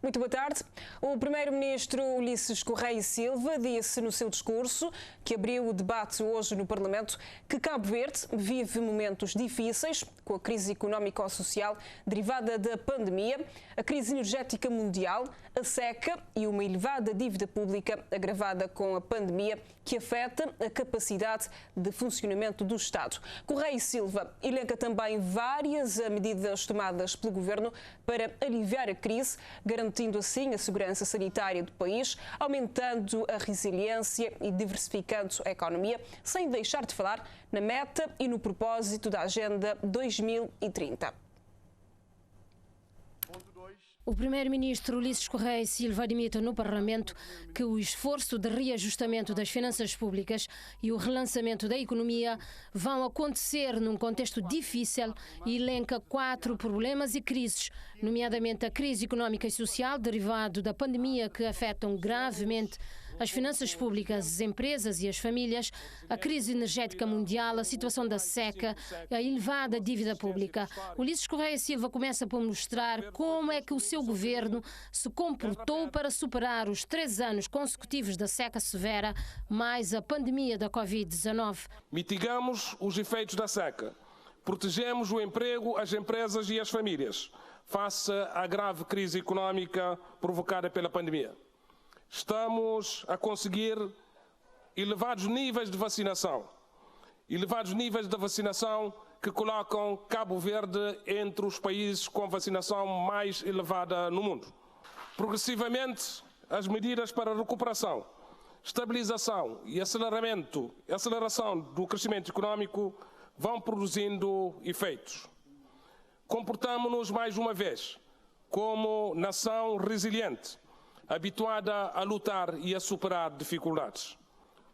Muito boa tarde. O primeiro-ministro Ulisses Correia e Silva disse no seu discurso, que abriu o debate hoje no Parlamento, que Cabo Verde vive momentos difíceis com a crise económico-social derivada da pandemia, a crise energética mundial, a seca e uma elevada dívida pública agravada com a pandemia que afeta a capacidade de funcionamento do Estado. Correia e Silva elenca também várias medidas tomadas pelo Governo para aliviar a crise, garantindo assim a segurança sanitária do país, aumentando a resiliência e diversificando a economia, sem deixar de falar na meta e no propósito da Agenda 2030. O primeiro-ministro Ulisses Correia e Silva admite no Parlamento que o esforço de reajustamento das finanças públicas e o relançamento da economia vão acontecer num contexto difícil e elenca 4 problemas e crises, nomeadamente a crise económica e social derivado da pandemia que afetam gravemente as finanças públicas, as empresas e as famílias, a crise energética mundial, a situação da seca, a elevada dívida pública. Ulisses Correia e Silva começa por mostrar como é que o seu governo se comportou para superar os 3 anos consecutivos da seca severa, mais a pandemia da Covid-19. Mitigamos os efeitos da seca, protegemos o emprego, as empresas e as famílias face à grave crise económica provocada pela pandemia. Estamos a conseguir elevados níveis de vacinação que colocam Cabo Verde entre os países com vacinação mais elevada no mundo. Progressivamente, as medidas para a recuperação, estabilização e aceleração do crescimento económico vão produzindo efeitos. Comportamos-nos mais uma vez como nação resiliente, habituada a lutar e a superar dificuldades.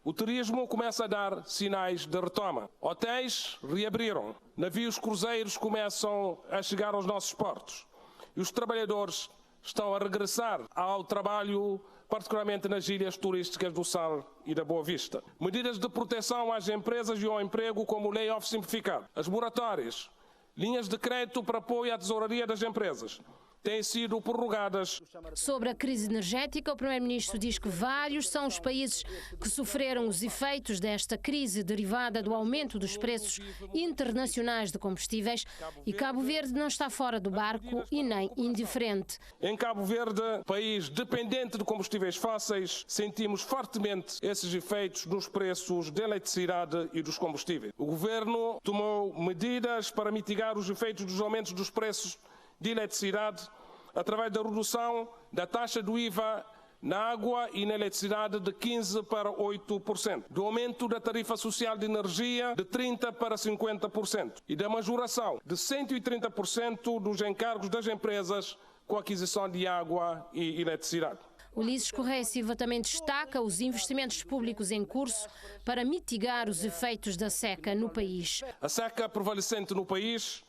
O turismo começa a dar sinais de retoma. Hotéis reabriram, navios cruzeiros começam a chegar aos nossos portos e os trabalhadores estão a regressar ao trabalho, particularmente nas ilhas turísticas do Sal e da Boa Vista. Medidas de proteção às empresas e ao emprego, como o layoff simplificado, as moratórias, linhas de crédito para apoio à tesouraria das empresas, têm sido prorrogadas. Sobre a crise energética, o primeiro-ministro diz que vários são os países que sofreram os efeitos desta crise derivada do aumento dos preços internacionais de combustíveis e Cabo Verde não está fora do barco e nem indiferente. Em Cabo Verde, país dependente de combustíveis fósseis, sentimos fortemente esses efeitos nos preços da eletricidade e dos combustíveis. O governo tomou medidas para mitigar os efeitos dos aumentos dos preços de eletricidade através da redução da taxa do IVA na água e na eletricidade de 15% para 8%, do aumento da tarifa social de energia de 30% para 50% e da majoração de 130% dos encargos das empresas com a aquisição de água e eletricidade. Ulisses Correia e Silva também destaca os investimentos públicos em curso para mitigar os efeitos da seca no país. A seca prevalecente no país,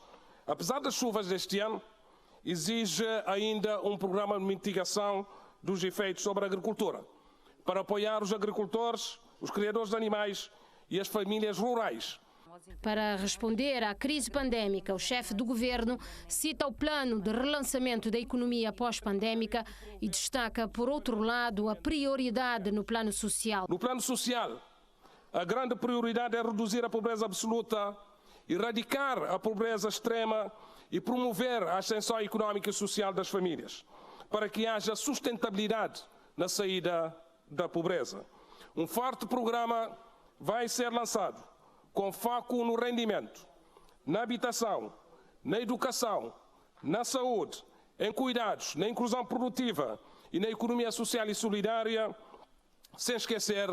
apesar das chuvas deste ano, exige ainda um programa de mitigação dos efeitos sobre a agricultura, para apoiar os agricultores, os criadores de animais e as famílias rurais. Para responder à crise pandémica, o chefe do governo cita o plano de relançamento da economia pós-pandémica e destaca, por outro lado, a prioridade no plano social. No plano social, a grande prioridade é reduzir a pobreza absoluta, erradicar a pobreza extrema e promover a ascensão económica e social das famílias, para que haja sustentabilidade na saída da pobreza. Um forte programa vai ser lançado, com foco no rendimento, na habitação, na educação, na saúde, em cuidados, na inclusão produtiva e na economia social e solidária, sem esquecer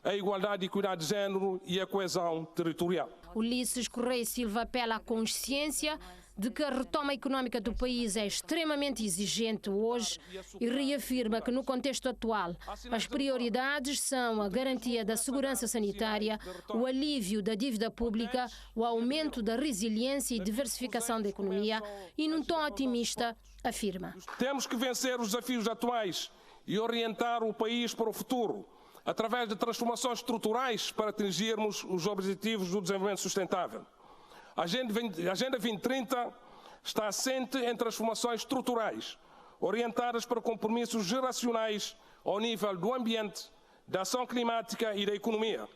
a igualdade e equidade de género e a coesão territorial. Ulisses Correia e Silva apela à consciência de que a retoma económica do país é extremamente exigente hoje e reafirma que, no contexto atual, as prioridades são a garantia da segurança sanitária, o alívio da dívida pública, o aumento da resiliência e diversificação da economia e, num tom otimista, afirma: temos que vencer os desafios atuais e orientar o país para o futuro, através de transformações estruturais para atingirmos os objetivos do desenvolvimento sustentável. A Agenda 2030 está assente em transformações estruturais, orientadas para compromissos geracionais ao nível do ambiente, da ação climática e da economia.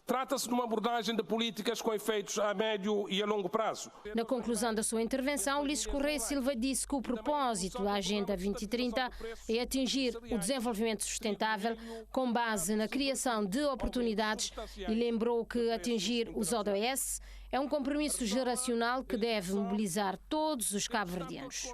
Trata-se de uma abordagem de políticas com efeitos a médio e a longo prazo. Na conclusão da sua intervenção, Ulisses Correia Silva disse que o propósito da Agenda 2030 é atingir o desenvolvimento sustentável com base na criação de oportunidades e lembrou que atingir os ODS é um compromisso geracional que deve mobilizar todos os cabo-verdianos.